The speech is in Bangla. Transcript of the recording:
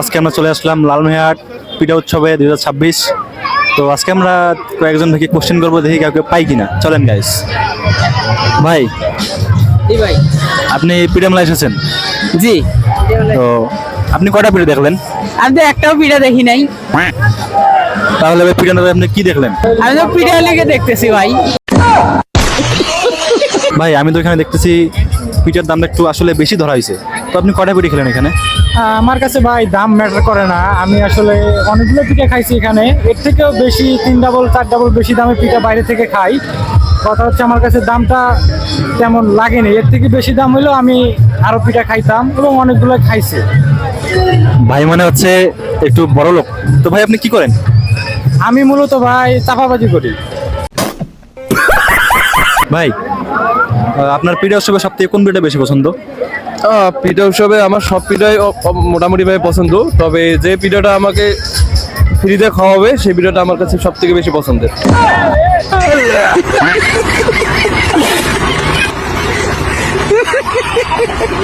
আজকে আমরা চলে আসলাম লালমিহাট পিঠা উৎসবে 2026। তো আজকে আমরা কয়েকজন থেকে কোশ্চেন করবো, দেখি কাউকে পাই কিনা। চলেন গাইস। ভাই ভাই আপনি পিঠা মেলা এসেছেন, জি, তো আপনি কয়টা পিঠা দেখলেন? আমি তো একটাও পিঠা দেখি নাই। তাহলে ভাই পিঠা মেলায় আপনি কি দেখলেন? আমি তো পিঠা লেগে দেখতেছি ভাই। ভাই আমি তো এখানে দেখতেছি পিঠার দামটা একটু আসলে বেশি ধরা হয়েছে। তো আপনি কয়টা পিঠা খেলেন এখানে? আমার কাছে ভাই দাম ম্যাটার করে না। আমি আসলে অনেকগুলো পিঠা খাইছি এখানে, এর থেকেও বেশি 3 ডাবল 4 ডাবল বেশি দামে পিঠা বাইরে থেকে খাই। কথা হচ্ছে আমার কাছে দামটা তেমন লাগেনি, এর থেকে বেশি দাম হলেও আমি আরো পিঠা খাইতাম এবং অনেকগুলো খাইছি। ভাই মনে হচ্ছে একটু বড় লোক। তো ভাই আপনি কি করেন? আমি মূলত ভাই চাপাবাজি করি। ভাই আপনার পিঠা উৎসবে সব থেকে কোন পিঠা বেশি পছন্দ? পিঠা উৎসবে আমার সব পিঠাই মোটামুটি ভাবে পছন্দ, তবে যে পিঠাটা আমাকে ফ্রিতে খাওয়াবে সেই পিঠাটা আমার কাছে সব থেকে বেশি পছন্দের।